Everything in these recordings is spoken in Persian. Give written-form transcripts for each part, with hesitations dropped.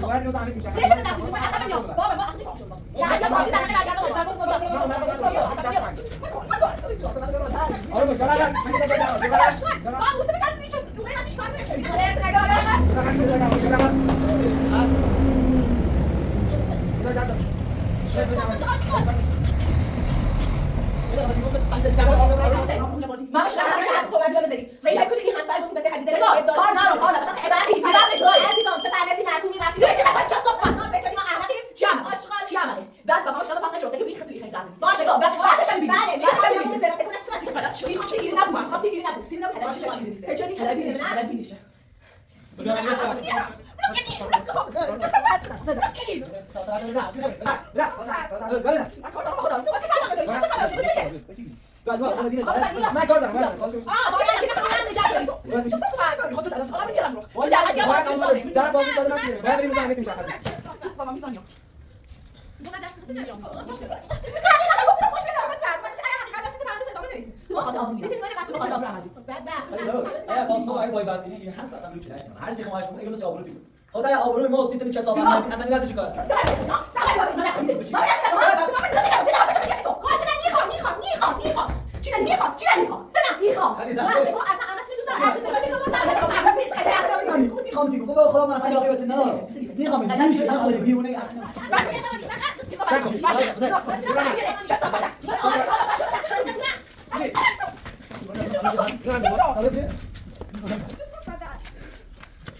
باید اینو تعمیر میشه. زیر دست میشه اصلا میام. بابا ما اصلا میخوام. نه اصلا بازی زدن برگردم اصلا باز بابا. آره بابا جلال. ما اوسه بکسی چه دوره نمیشه کار کنه. ما مش قادر اعرف تو ما بيقول لي وهي كل اللي هنفعل في بيتي حديده كار نارو كار بس عبارتي عزيزم تفهمتي معكوني رفتي ليش ما كنتش صفا بيتي ما احمدي چیام چیام بعد بابا مش قادر فاصله شو سكبي خدي خي زعلان باشه بعدش هم بله بعدش هم بيقول زين فكره تسمع تيجي بلا شو يخاف تيجي نبوا خاف تيجي نبوا تيجي نبوا هلا مش تيجي نسه هجري هلا بينش هلا بينش ما کار دارم. در بازی ساده نمیشه. باید بریم زمین میشه خاطر. خدای آبروی ما سیت میشه صاحب اصلا نمیاد چیکار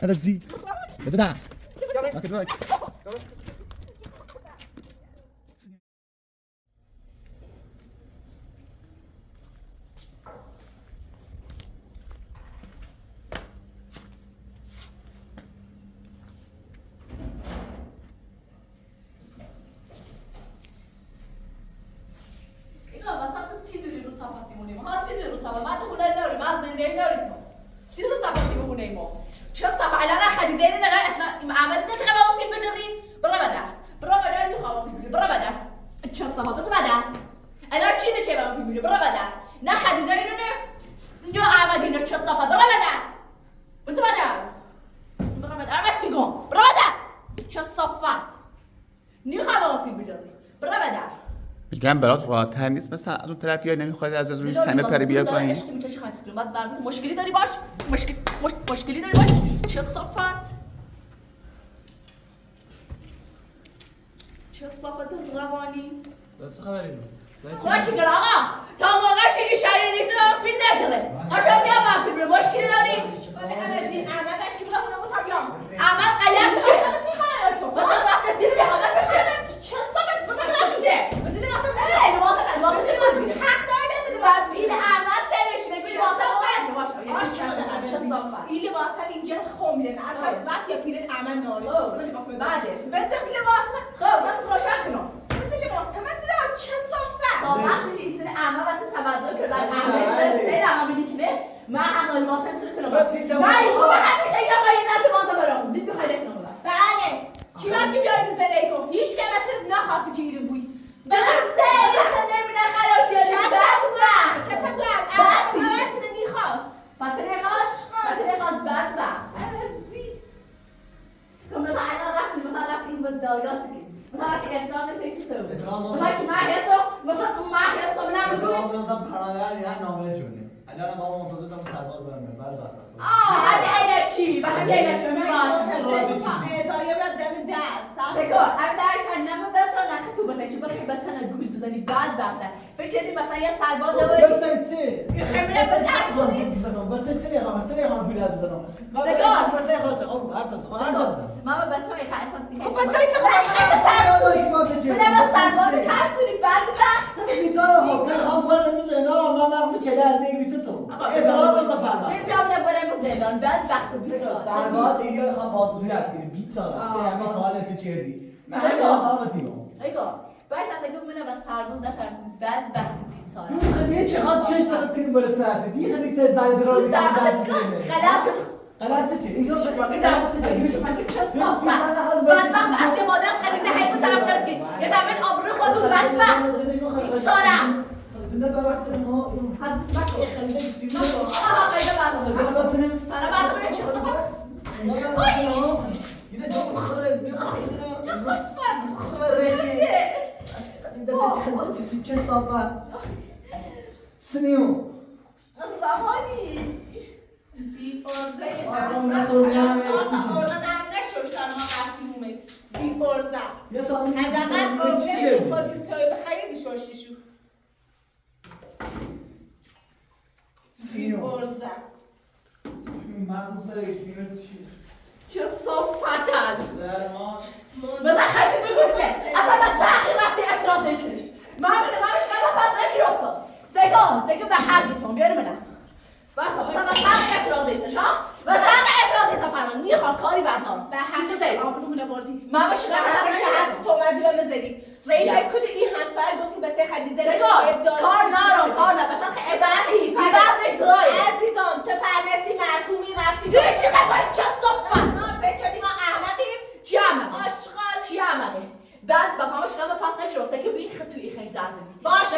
هذا الزي بدنا میگم برات راحت‌تر نیست مثلا از اون طرف یا نمیخواد از روی سمه پری بیاد پایین مشکلی داری باش مشکلی داری باش چه صفت روانی چه خبری باشه که آقا تا موقع چیزی شریع نیست و فیلم نجره قشنگ بیا وقتی بره مشکلی داری احمدش که بلا خودمون تاگیرم احمد قلب چه مثلا وقتی دیدی احمد چه صفت بگم چه بزید مثلا نه لباس دیدی حق داری دست بعد بیل احمد سرش بگی لباس اومد باشه چه صفت این لباس اینجا خمله اصلا وقتی پیرت احمد ناری بعدش بذار لباس خب دست روشن کنم لباس من دیدم چه صفت تا وقتی چیزی اما وقتی توجه کرد بعد احمد برسه اما میگه من هم لباس میسره کنم نه اون همیشه اینجا باید دست لباس برام دید میخوای کنم بله کی وقتی بیاید زنده کن هیچ کلمت نخواستی چیزی بوی درسته مثلا نمیره خراب جلوی بعد چه تقول احمد نمیخواست پاتره خواست بعد مثلا الان رفتیم این به دایات مثلا که احترام نسیتی سو مثلا که مثلا نمیدونی مثلا پرانه یا نامه شونه الان ما منتظر دارم سرباز برم بعد همین چی و همین چی میگم زاریا بیاد دم درس سکو اولش نمو بهتر نخه تو مثلا چی بخوای بتن گول بزنی بعد فکر کردی مثلا یه سرباز بود چی خبره به درس چی خبر بیاد بزنم ماما بچه‌ای خیلی بچه‌ای سرباز ترسونی بعد زندان بعد وقت بیچاره سرباز اینجا میخوام بازجوییت کنه بیچاره چه همین کارت تو کردی من همین آقامتیم ایگو باید اگه من از سرباز نترسم بعد وقت بیچاره دیگه چقدر چش دارد کنیم بالا ساعتی دیگه خیلی چه زنی درو میگم غلط چی اینجا غلط چی من چه صافه بعد وقت از مادر خلیزه حیف طرف دارد که یه زمین آبرو خودم بعد بیچاره زنده بابت ما از بچه خلیزه خلیزه بعد بابت من بعد چه صافه یه جا بخوره چه صافه سنیو روانی بی ارزه آسان نخوردم بی ارزه یه سال حداقل ارزه که خواستی توی بخری بیشوشیشو بی ارزه من سر ایفیو چه صافت است سرمان مزخرفی بگوشه اصلا من تغییر وقتی اعتراض نیستش من شما پس نگیرفتم سگه به حقیتون بیاری منم اصلا من تغییر اعتراض نیستش ها و تغییر اعتراض نیستم فرمان نیخوام کاری بدنام به حقیقت آبرومونه بردی من به شکایت پس نگیرفتم تو من بیام بذاری رایی بکود این همسایه گفتی به ته خدیزه کار نرم مثلا خیلی بحثش داره عزیزم تو پرنسی مرکومی رفتی دیگه چی بگوید چه صفت بچدی ما احمقیم چی احمقه آشغال چی احمقه بعد با پاما شکایت پس نگیرفته که بین توی خیلی زرد ببینی باشه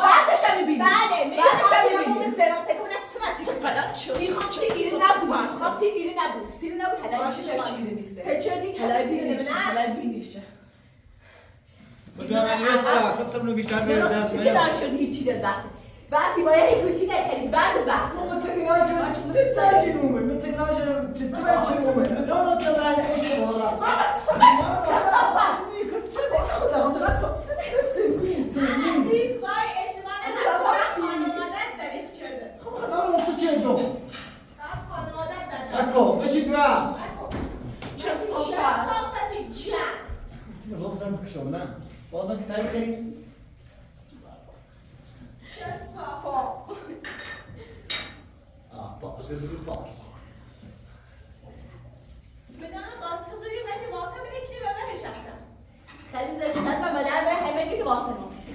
بعدش هم میبینی بله بعدش هم میخوام میبینی زران سکونه تسمتی بلد چی میخوام تیگیری نبود میخوام تیگیری نبود تیری نبود حالا باشه، میشه باشه. چیزی نیسته پچردی حالا بینیشه حالا بینیشه مدام نیست خواستم رو بیشتر نه بیاد نه که دانشجو هیچی دست بس باید هیچی نکنی بعد ما تکناج تتاجمومه من تکناج تتاجمومه من دولت تبعنا ايش والله بابا سمع چصافه كنت تسمين هیچ بار اشتباه نکردم خانوادت داری چرده خب خلاص چه چه خانوادت داری اكو ماشي بقى چصافه صافتی جن انت غلطان في شغل نعم والله كنت عارف خليل باش بدي باش بدانم منطقی ولی واسه بگی به من نشستم خیلی زدن و بدن به همه گیری واسه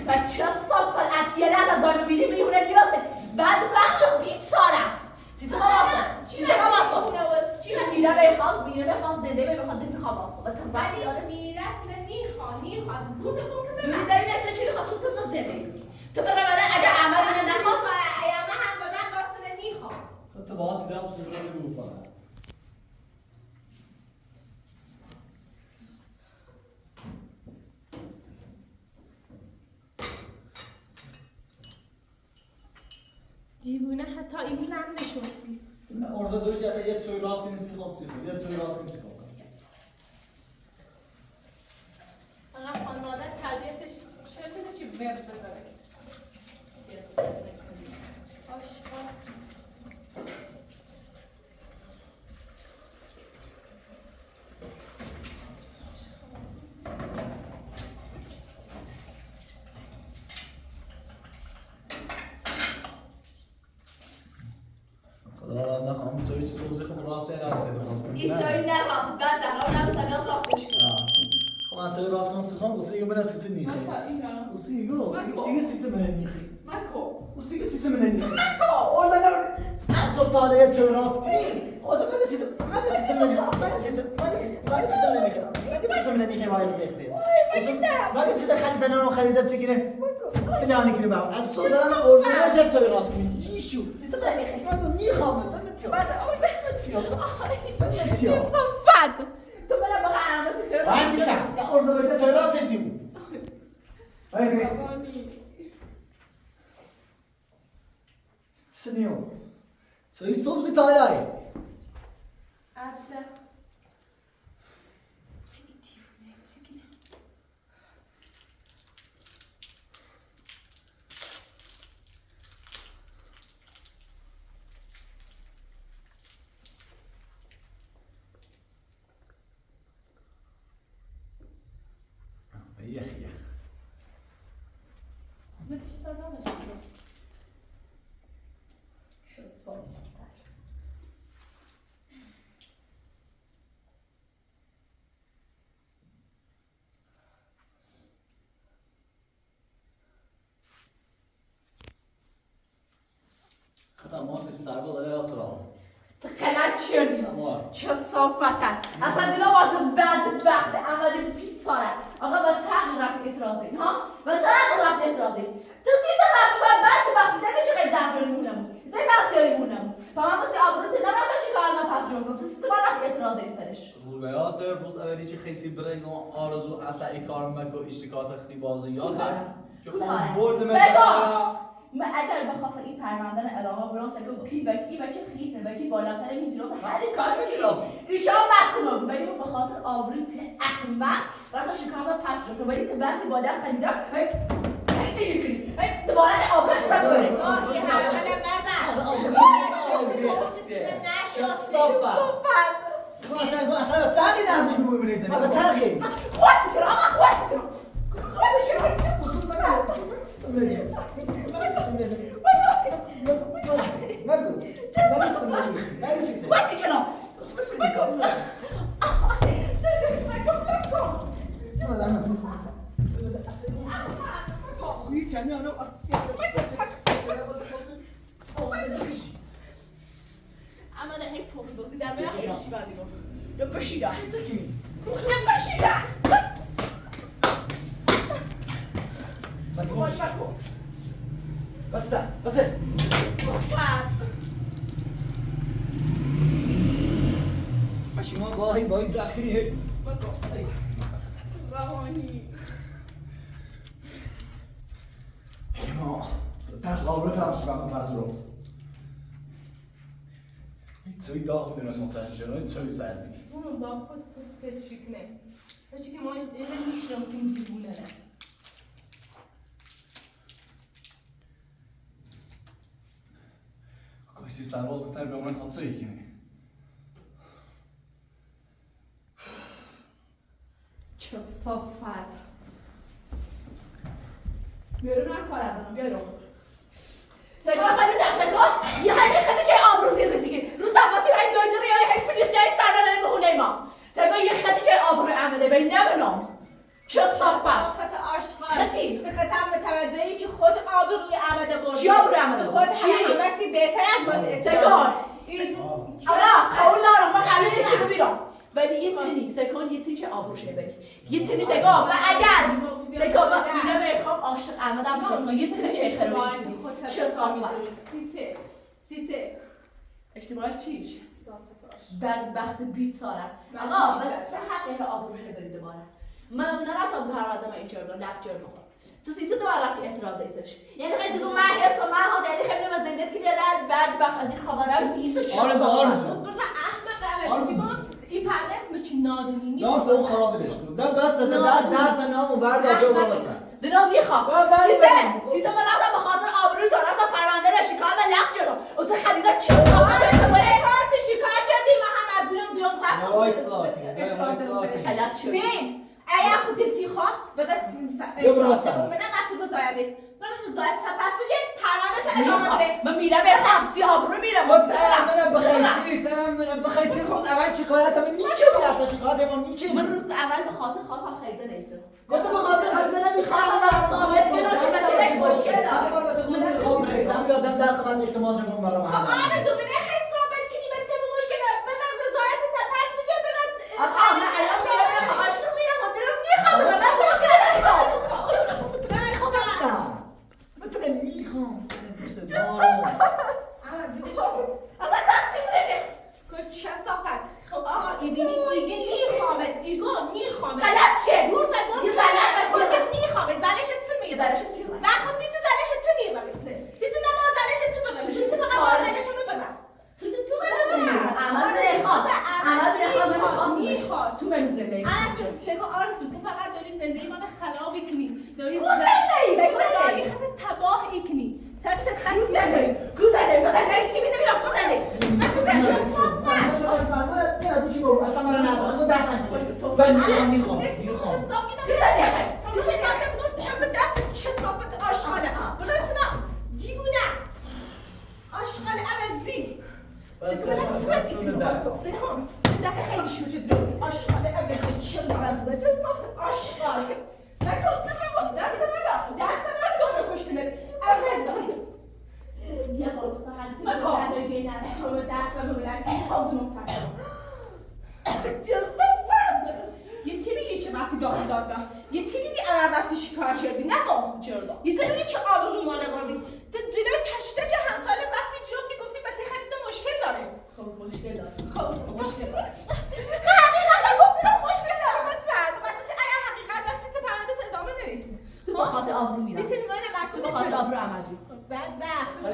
و چه صافه اتیه نه از آنو بیدی میونه لیواسه بعد وقت بیتارم چیزی ما واسه چی میره بخواد زنده بخواد میخواد واسه و تو ولی میرت نمیخواد بود بگم که دوری داری نتیجه چی میخواد تو تو زنده تو برای بدن اگر عمل منه نخواست ایامه هم به من واسه نمیخواد حتى بعض تلعب صغيرة اللي بوفرها دیوونه حتی این هم نشوندی لا أرزا دوش جالسة يد تسوي راسك نسي خالص يد تسوي راسك نسي خالص فقط خانواده‌اش تربیتش چه میده چی مرد بذاره آشقال خدا نخوام تسوي صوصي خم راسي أنا خلاص ایتایی نه راست بعد در حال نبود اگر راستش کنم خلاص تسوي راسك نسي خم وصيغ من سيت نيخي وصيغ إيه سيت من نيخي مکو وصيغ سيت من نيخي والله لا عصب طالع يد تسوي راسك خلاص ما نسيت من نيخي وايد بيختي ما نسيت خلي زنا وخلي ذات سكينة يعني كده بقى الصدام أورجينال جت تسوي راسك جيشو هذا ميخام بنتيو بنتيو صفت تو من بقى علامت چرا وانت تا أورجينال جت تسوي راسك سيبو هاي سنيو سوي صوب طالعي عبده يا أخي نفش سلامش چه صفت خطأ ما في السربة ولا أسرع قلت چردی أموال چه صافتن اصلا دینا واسه بدبخت عملی پیتاره آقا با تغییر رفت اعتراضی ها با تغییر رفت اعتراضی تو سی تا رفت و بدبختی زنی چقدر زنباری مونمون زنی بسیاری مونمون فهم واسه آبروت نرفته شکایت نپس شد تو سیستم رفت اعتراض سرش رویات روز اولی چه خیسی برای آرزو اصلا ای کارم مکو اشتکات اختی بازی یاد که خون برد من اگر بخاطر این پرونده ادامه برام سگو پی بکی بچه خیته بکی بالاتر میگیره هر کار میکنه ایشان محکوم بود ولی به خاطر آبروت احمق رفت شکایت پس شد ولی بعضی بالا خریدار دوباره آبروت بگو یه حرکت اصلا چرقی نازش میمونی بریزنی با چرقی خواهد کنم خواهد کنم اما ده هیچ پوکی بازی در میان خیلی چی بعدی بود یا بشیده یا بشیده بسته بسه شما گاهی باید داخلی روانی تخلابه ترشبه پذیرفت هیچ داغ بدون اصلا سرشون هیچ سرمی اونم با خود پرشیک نه هرچی که ما اینه میشنم فیلم دیوونه نه کاشتی سرباز تر به من خاطر یکی نه چه صافت بیارو نکارم بیارو سکا خدیجه سکا یه خدیجه آبروزی بسیگی روز عباسی رای دویده ریانی هی پلیسی های سرنانه بخونه ما سکا یه خدیجه آبروی عمده بین نبنام چه صافت صافت آشغال خطی به خطر متوجهی که خود آبروی عمده بردی چی آبروی عمده خود بردی؟ چی؟ حکمتی بهتر از باید سکار قول دارم ما قبیل چی رو بیرم ولی یه تنی سکان یه تنی چه آبروشه بری یه تنی سکان و اگر سکان من اینه میخوام عاشق احمدم بکنم یه تنی چه خروشی چه صافت سیته اشتباهش چیش؟ صافت آشغال بدبخت بیت سارم آقا چه حقیقه آبروشه بری دوباره من نرفتم پروندم این جردان لفت جردان تو سیته دوباره رفتی اعتراض ایسش یعنی خیلی تو محیص و محاد یعنی خیلی نمز زندت که لیدر بدبخت از این خبرم نیست و چه آرزو برده احمق این پرمه اسم چی نادونی نام تو خوابش کن دم بس دست نامو بردار جو برسن دنام میخوام سیزه من رفتم به خاطر آبروی تو رفتم پرونده را شکایت من لخت جلو اوزه خدیزه چه صحبت باید کارت شکایت چندی محمد بیام رفتم حیات چه بین ایا خود دلتی خواه بده بده قطع بزایده بده زاید سپس بگید پرونده تو ادامه بده من میرم به حبسی آبرو میرم من بخیتی خوز اول شکایت من نیچه بیاد شکایت من نیچه من روز اول به خاطر خواستم خیزه نیستم گفتم به خاطر خیزه نمیخوام و ثابت کنم که بچه‌اش مشکل داره چند یادم در خدمت التماس میکنم برام آرزو بده خیلی ثابت کنی بچه به مشکل بدم رضایت تپس بگه بدم آقا من الان میرم میخوام عاشق میرم و دلم میخوام من مشکل ندارم میخوام اصلا بتونه میخوام دوست دارم اصلا تقسیم بده چه صافت خب آقا ایبینی ایگه میخوامت ایگو میخوامت غلط چه؟ روز یه زنش خودت میخوامت زنش تو میگه زنش تو میگه نه خب سیسی زنش تو نیمه سیسی نما زنش تو ببن سیسی فقط با زنش رو ببن تو ببین عمل میخواد عمل میخواد تو ببین زندگی سگو آرزو تو فقط داری زندگی من خراب کنی داری زندگی خود تباه کنی سر خیلی گوزنه چی میده میرم گوزنه اصلا من نزدم من دستم من میخوام چی زنی چه صافت آشغاله برسنا دیوونه آشغال عوضی سکون ده خیلی شوشه درو آشغال عوضی چه صافت آشغال نکن دست من رو کشتمت عوضی یه خود فقط تو زنه بینن شما دست رو بلند خودمون یه تیمیلی چه وقتی داخل دادگاه یه تیمیلی عرب رفتی شکار کردی نه ما یه تیمیلی چه آبرو ما نبردی تو زیره تشته چه همساله وقتی جفتی گفتی بچه خریده مشکل مشکل داره خب مشکل داره حقیقتا گفتم مشکل دارم مثلا واسه اگر حقیقت داشت سیس پرنده تو ادامه نرید تو با خاطر آبرو میرم سیس لیوان تو با خاطر آبرو عملی بدبخت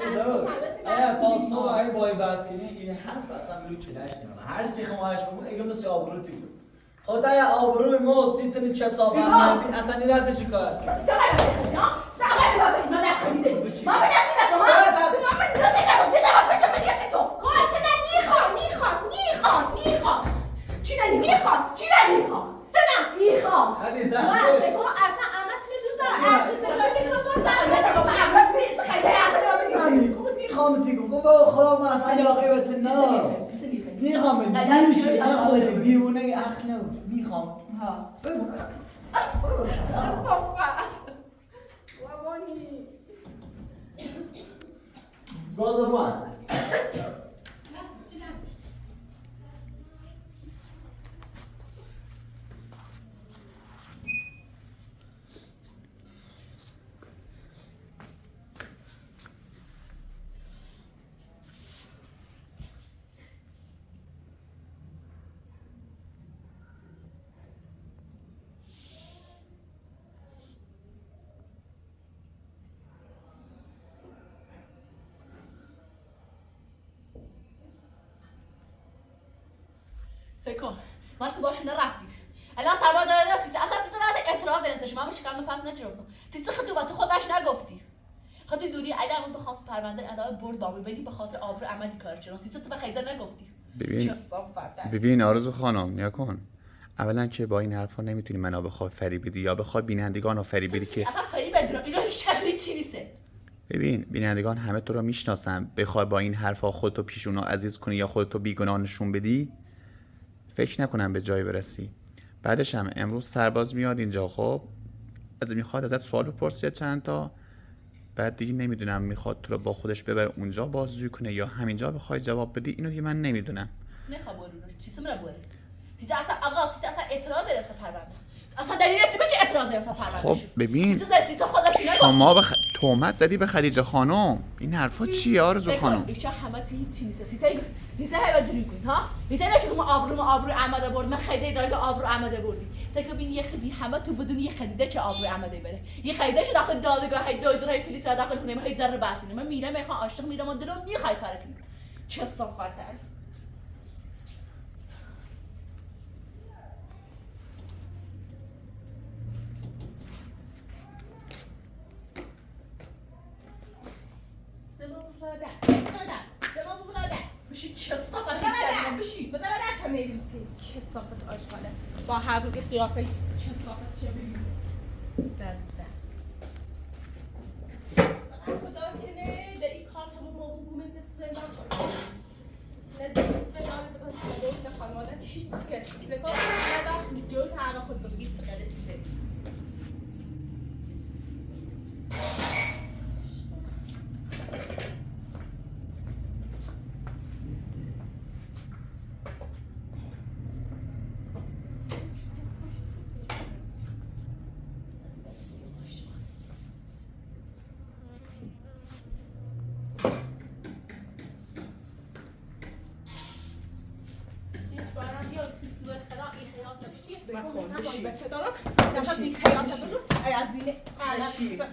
اگه تا صبح های بای برس کنی این حرف اصلا بلو چلش کنم هر چی خواهش بگم اگه مثل آبرو تیگو خود اگه آبرو ما سیتن چه صاحب نبی اصلا این رفته چی کار میخوام تیگو گفت خدا ما اصلا عاقبت نه میخوام میشه نخوری بیرونه اخ نه میخوام بگو گاز رو سکون من تو باشون رفتیم الان سرباز داره رسید اصلا سیتا نداره اعتراض نستش من بهش کلمه پس نچرفتم تیستا خطوبت تو خودش نگفتی خاطر دوری اگر اون بخواست پرونده ادامه برد با بدی به خاطر آبرو عمدی کار چرا سیتا تو بخیدا نگفتی ببین آرزو خانم نیا کن اولا که با این حرفا نمیتونی منو بخوای فری بدی یا بخوای بینندگان رو فری بدی که اصلا فری بدی اینا هیچ کاری چی نیسته ببین بینندگان همه تو رو میشناسن بخوای با این حرفا خودتو پیشونو عزیز کنی یا خودتو بیگناه نشون بدی فکر نکنم به جایی برسی بعدش هم امروز سرباز میاد اینجا خب میخواد ازت سوال بپرسه چند تا بعد دیگه نمیدونم میخواد تو رو با خودش ببره اونجا بازجویی کنه یا همینجا بخوای جواب بدی اینو دیگه من نمیدونم نخواه برو چیزی مرا بره چیزی اصلا آقا چیزی اصلا اعتراض رسه پرونده اصلا دلیل به چه اعتراض رسه پرونده خب ببین سیتا خودش نگفت شما تهمت زدی به خدیجه خانم این حرفا چیه آرزو خانم دیگه همه تو هیچ چیزی نیست سیتا نیست هیوا جوری کن ها نیست نشو ما آبرو عمده برد من خیلی داره که آبرو عمده بردی سکو بین یه خبی همه تو بدون یه خدیجه چه آبرو عمده بره یه خدیجه شو داخل دادگاه های دادگاه پلیس داخل خونه های ذره بحثی من میرم میخوام عاشق میرم و دلم میخوای کار کنی چه صفت بشی چه صفت بشی بذار تا نیریم چه صفت آشغاله با هر روی قیافه چه صفت چه ببینیم خدا کنه در این کار تمام موقع بومن به زندان باشه نه به داره به دست نه خانواده هیچ که زفا نداشت جو تا خود بگید سقدر چیزی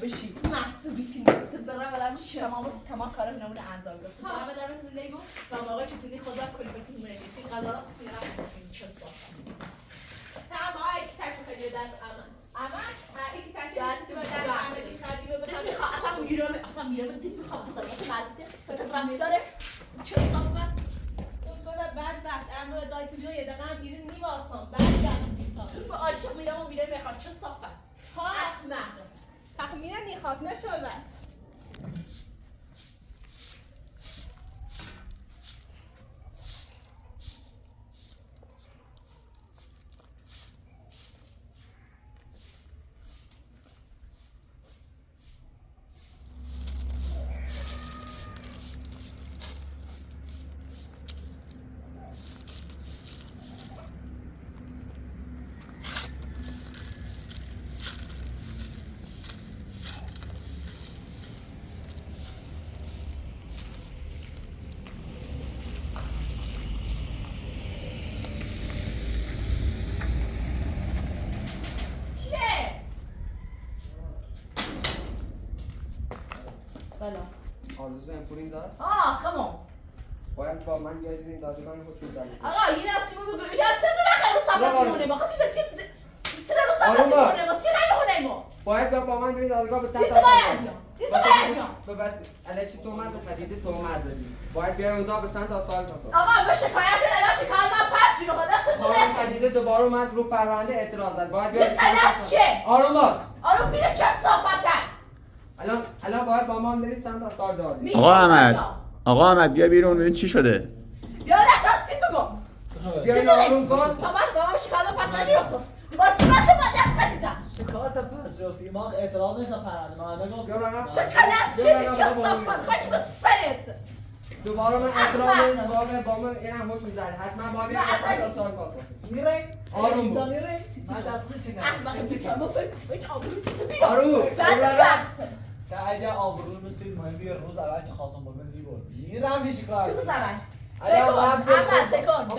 بشی محسوبی کنی تو برای ولم تمام کارم نمونه انجام بده برای ولم زندگی و موقع چطوری خدا کلی بسیم میرسی قضاوت کنی چه صافه تمام ایک تاشو خیلی دست اما ایک تاشو تو دست عملی خردی رو بخوام اصلا میرم دل میخوام قضاوت مردی خاطر رفتاره چه صافه بعد اما ازای تو یه دقیقه هم بیرون میواسم بعد تو عاشق میرم و میرم میخواد چه صافه ها احمق میرن این خاک نشود بله آرزو امپورین داد خمون باید با من بیاید این دادگاه حکم بزنید آقا این اسمو بگو یا چه دونه خیلی استاد میمونه ما خاصی چه رو استاد میمونه ما چه نمیخونه ما باید با من برید دادگاه به چند سیت باید میام سیت باید میام ببخشید الکی تومت خریدی تومت زدی باید بیای اونجا به چند تا سال تا سال آقا ما شکایت نداشت شکایت من پس جلو خدا چه تومت تو خریده دوباره اومد رو پرونده اعتراض زد باید بیای غلط چه آروم باش آروم بینه چه صافتن الان باید با ما برید چند تا سال جا بدید آقا احمد بیا بیرون ببین چی شده بیا دستیم بگم بیاین آروم کن بابا شکایت پس نگرفتم دوباره چی بسه با دست خریدم شکایت پس رفتی ما اعتراض نیست پرنده من نگفت بیا برم تو غلط چه چه صافت خواهش به سرت دوباره من اعتراض با من این هم حکم زد حتما باید بیاید چند تا سال پاس میره آروم اینجا باش. میره من دست چی احمق بیچاره ما فکر آبرو تو بیا آروم. بعد تا اگه آبرو مسید مهم بیا روز اول که خواستم با من میبرد این رفتی شکایت روز اول الان سکون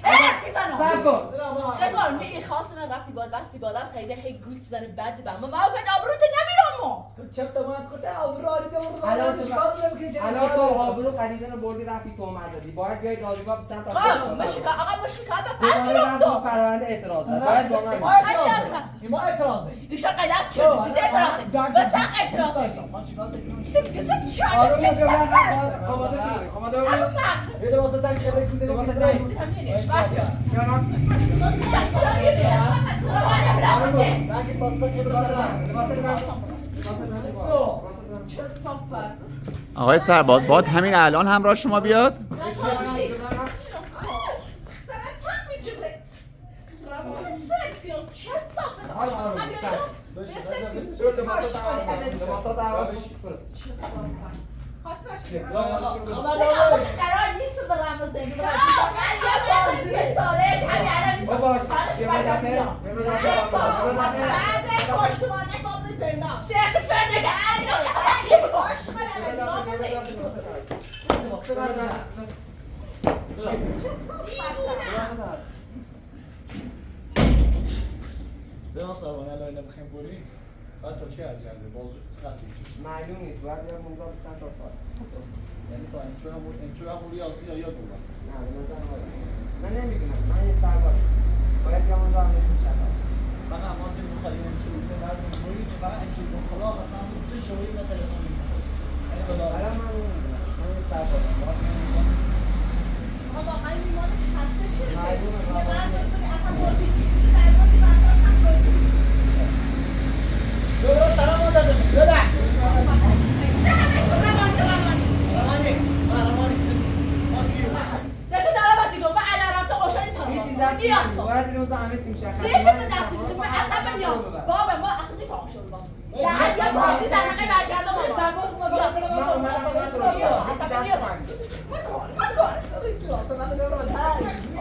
الان میزنم صبر کن سکون این خواست من رفتی باد بستی باد از خیلی هی گول چیزن بد بر ما فکر آبرو تو نمیرم ما چپ تا من کته آبرو آلی دو الان روز تو شکایت نمیکنی الان تو آبرو خریدن رو بردی رفتی تومت زدی باید بیای دادگاه به چند تا آقا ما شکایت به پس دوباره رفت رفتم پرونده اعتراض زد باید با من ما اعتراضه ایشا غلط شد چیز اعتراضه به چه اعتراضه من شکایت آروم چه بیا آماده شدی آماده بیا احمق یه واسه زن که بگید بگید واسه که آقای سرباز باد همین الان همراه شما بیاد قرار نیست برم زندگی برم یه بازی ساله همین الان نیست بعد پشتوانه قابل زندان شیخ فرده که زمان سربانه الان نمیخوایم بریم بعد تا چه ارجنده باز چقدر طول کشید معلوم نیست باید بیام اونجا به چند تا سال یعنی تا امشو هم ریاضی یا یاد بودم نه به نظر من نمیدونم من یه سربازم باید بیام اونجا هم نتون شد من اما که میخوایی امشو به بعد میخوایی که فقط امشو به خدا مثلا تو شوی و تلفن میخوایی یعنی بلا الان من یه سربازم باید بیام آقا واقعا ایمان خسته شده معلومه یه واقعا. مرد بکنی اصلا بازی در بازی بطور هم بازی برو سلام منتظر بده باید بیام اونجا همه تیم شد زیرش به دست میزیم من اصلا بمیام بابا ما اصلا میتونم شروع باز در یه بازی زنقه برگرده ما سرباز ما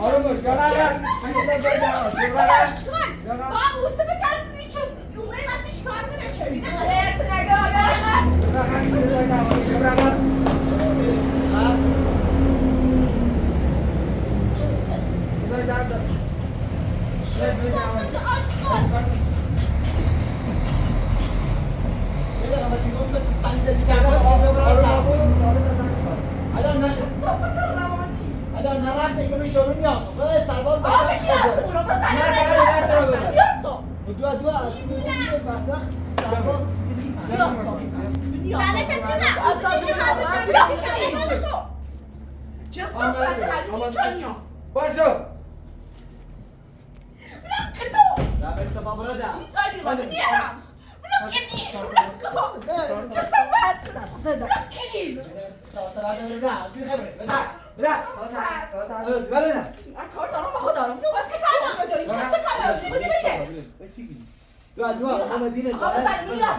آروم باش با اوسه به کسی چون اومه وقتی شکار کنه چه دیگه الان نرفته که به شروع نیاز خدا سرباز آقا کی هست اونو با زنه بیاسو دو سرباز زنه کسی نه اوسه چی چه صفت باشو نه برسه بابا ده میتونی رو میرم منو که نیرم چه صفت کی کار دارم با خودم چه کار داری چه کار داری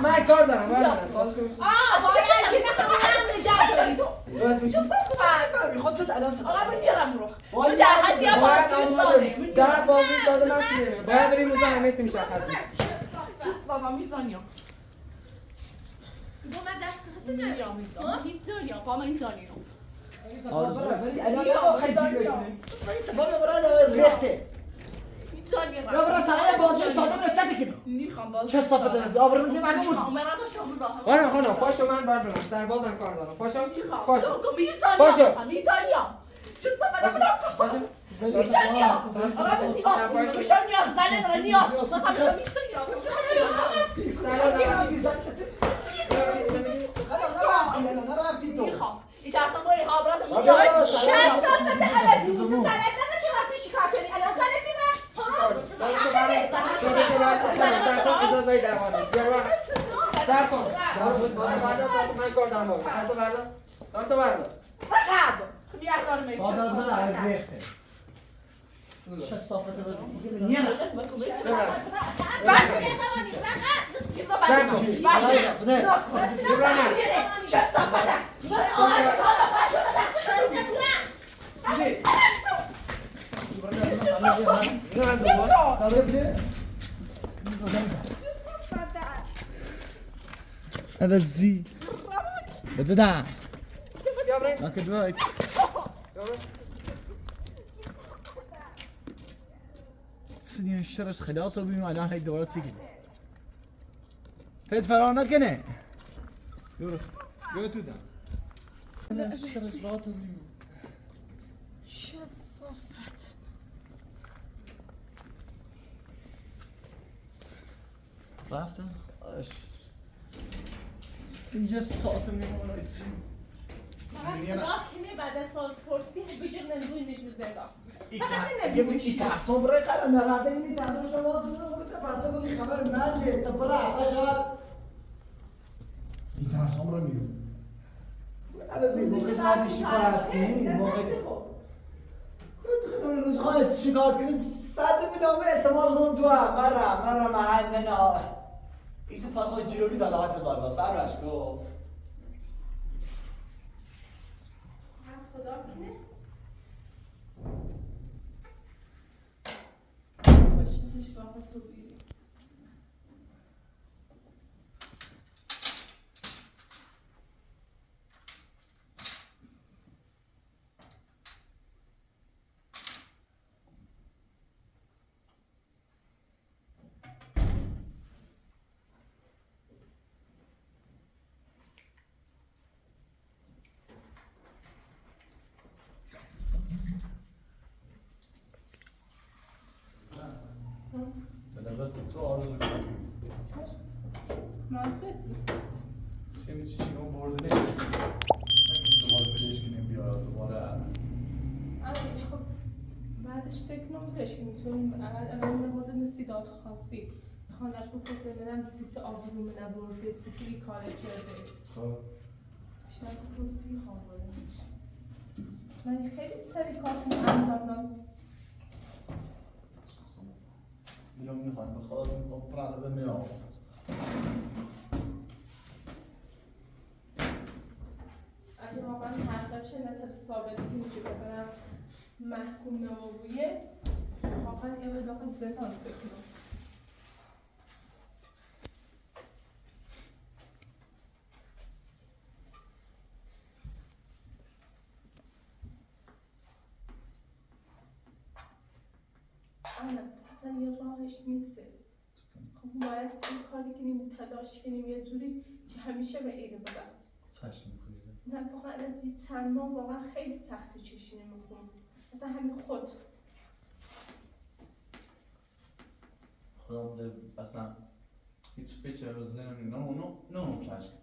من کار دارم باید در بازی ساده من چی نمیگم باید بریم اونجا همه چی مشخص میشه میتونی یا برای سرای بازی ساده رو چه دیگه میخوام باز چه صافت دنازی آبرو میگه من میخوام نمود من داشتم راه خانم پاشو من باید برم سربازم کار دارم پاشو پاشو تو میتونی پاشو. چه صفحه پاشو میتونی آقا نیاز میشم نیاز داره داره نیاز مثلا میشم میتونی نرفتی تو میخوام این ترسم باری خابرات من بیارم میاد از سرای شست ساعت عوضی تو زلت نده چه وقتی شکار کنی الان زلتی نه سر کن من کار دارم تو بردار نیاز بادر من عرب ریخته چه صافت بازی نیه عوضی بده ده Dank u wel. سنی اشترش خلاص و بیم الان هیچ دوباره سیگی. فت فرار نکنه. یورو تو دم. اشترش باهات بیم. چه صافت رفتم. آش. یه ساعت میمونه ایتسی. فقط صدا کنه بعد از پاسپورتی بجر من روی نشون زدا این ترسم برای قرار نرفته این تندرش رو باز رو بگه پنده بگی خبر مرگه تا برای اصلا شاید این ترسم رو میرون از این موقع شما شکایت کنی موقع اون روز خواهد شکایت کنی 100 میلیون اعتماد کن تو هم مرم محل نه ایسه پا خواهد جیروبی داده ها چه زار سر بشکو خدا کنه باشیش وقت تو بیری Co arzu کنی؟ منفعتی سیمی چی اون برده نمیشه دوباره پلیش کنیم بیارد دوباره خب بعدش فکر نمی‌کردش که میتونیم الان مورد نسیدات خواستی خانه‌اش بپرسه بدم سیت آبروم نبرده سیتی کار کرده خب بیشتر توصیه ها بودنش من خیلی سری کارشون انجام دادم دلم میخواد به خدا میخوام پرنسده میام اگه واقعا حقش نتر ثابت کنی که بکنم محکوم نمابویه واقعا این داخل زندان بکنم اصلا یه راهش نیسته خب باید یه کاری کنیم تلاش کنیم یه جوری که همیشه به ایده بدم چشم میخوریزه نه واقعا از یه چند ماه واقعا خیلی سخته چشی نمیخونم اصلا همین خود خدا بوده اصلا هیچ فکر رو ذهنم نه اونو چشم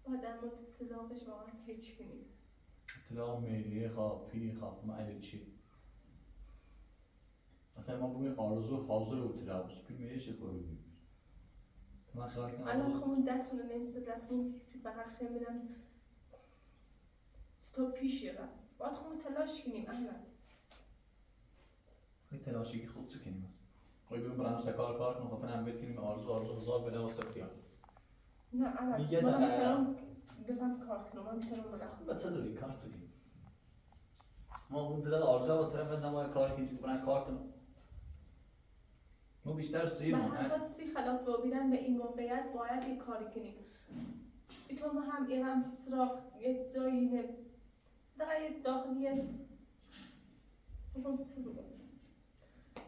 باید در مورد طلاقش واقعا هیچ کنیم طلاق میلیه خواه پیلی خواه معلی چی اصلا ما بگویم آرزو حاضر رو طلاق بشه پیل میلیه چی خواه بگویم من خیال کنم الان خب اون دستمونه نمیسته دستمون هیچی فقط خیلی میدم تا پیش یه رفت باید خب تلاش کنیم احمد خیلی تلاشی که خوب چه کنیم خواهی بگویم برام سکار کار کنم خواهی هم بید کنیم آرزو هزار بده و سبتیم نه احمد میگه من دقیقا. میتونم بزن کار کنم من میتونم برم بچه داری کار چه کنیم ما اون دل آرزو و طرف نمای کار کنیم برای کار کنم ما بیشتر سیر من هر سی خلاص وابیدن به این موقعیت باید یه کاری کنیم ایتون هم ایرم سراغ یه جایی نه دقیقا یه داخلیه بگم چه بگم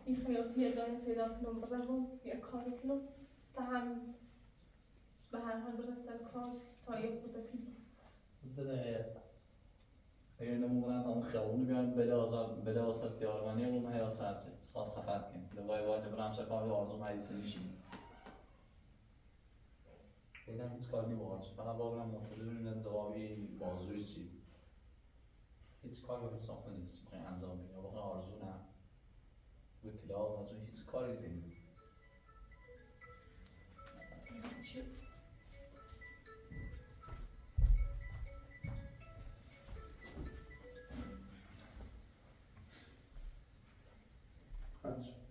این خیاطی یه جایی پیدا کنم بروم یه کاری کنم تا هم به هر حال برسن کار تا یه خود کنم اگر نمونن تا اون خیابونی بیان بده واسه تیارمانی رو من حیات ساعته خواست خفت کنیم دوای واجه برم سر کار آرزو مریض میشیم دیدم هیچ کار نی با آرزو فقط با برم منتظر ببینم جوابی بازوی چی هیچ کار برم ساخته نیست بخوای انجام بدیم یا بخوای آرزو نه به کلاس آرزو هیچ کاری دیدیم چی؟ خلاص